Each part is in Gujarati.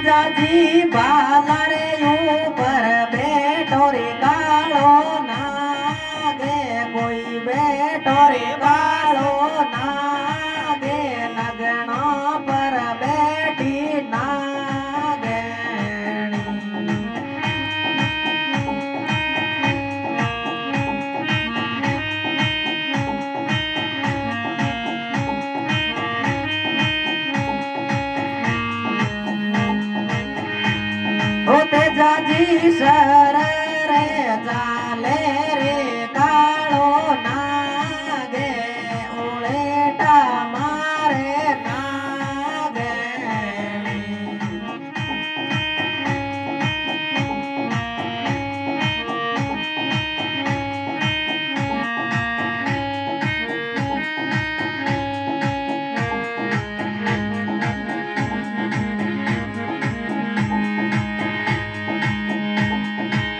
જાજી બાલા રે ઉપર બેઠો રે કાળો નાગે કોઈ બેઠો રે કાળો નાગે લગણો પર બેઠી નાગણી હોતે જાજી સર રે ચાલે રે કાળો નાગે ઉળેટા મારે નાગણી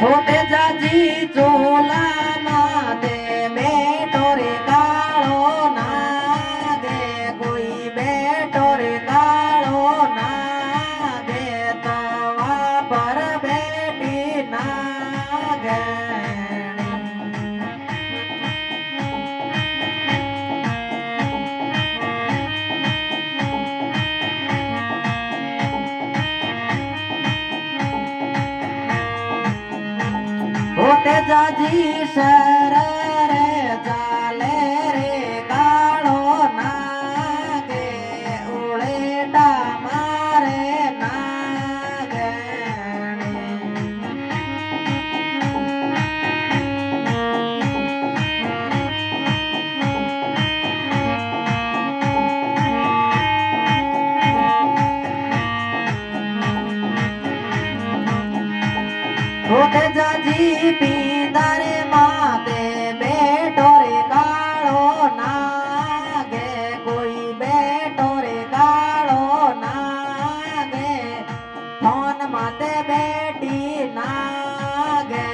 હોતે જાજી ચોલા માતે બેઠો રે કાળો નાગે કોઈ બેઠો રે કાળો નાગે તવા પર બેઠી નાગણી હોતે જાજી સર રે ચાલે રે કાળો નાગે ઉળેટા મારે નાગણી હોતે જાજી પીંદારે માતે બેઠો રે કાળો નાગે કોઈ બેઠો રે કાળો નાગે ફોન માતે બેઠી નાગણી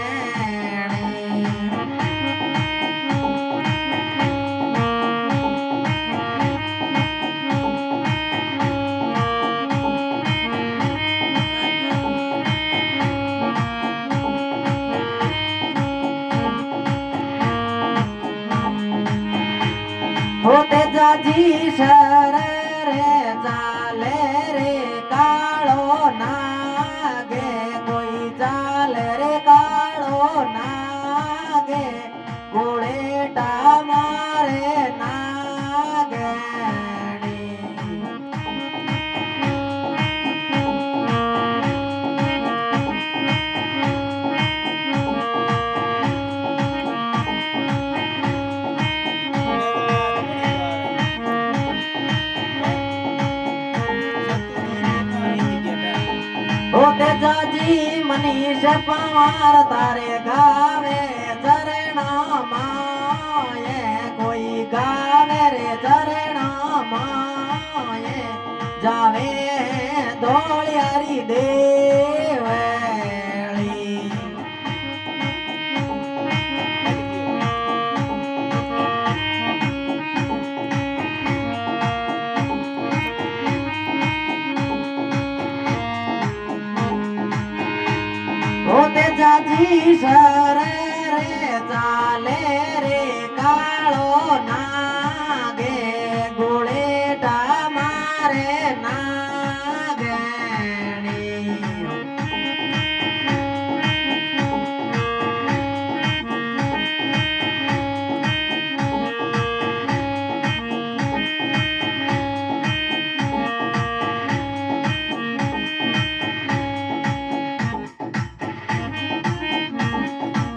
હોતે જાજી સર રે ચાલે રે કાળો નાગે કોઈ ચાલે રે કાળો નાગે ગોળેટા મારે નાગણી હોતે જાજી મનીષ પવાર તારે ગાવે ઝરણા માયે કોઈ ગાવે રે ઝરણા માયે જાવે ધોળિયારી દેવળી હોતે જાજી સર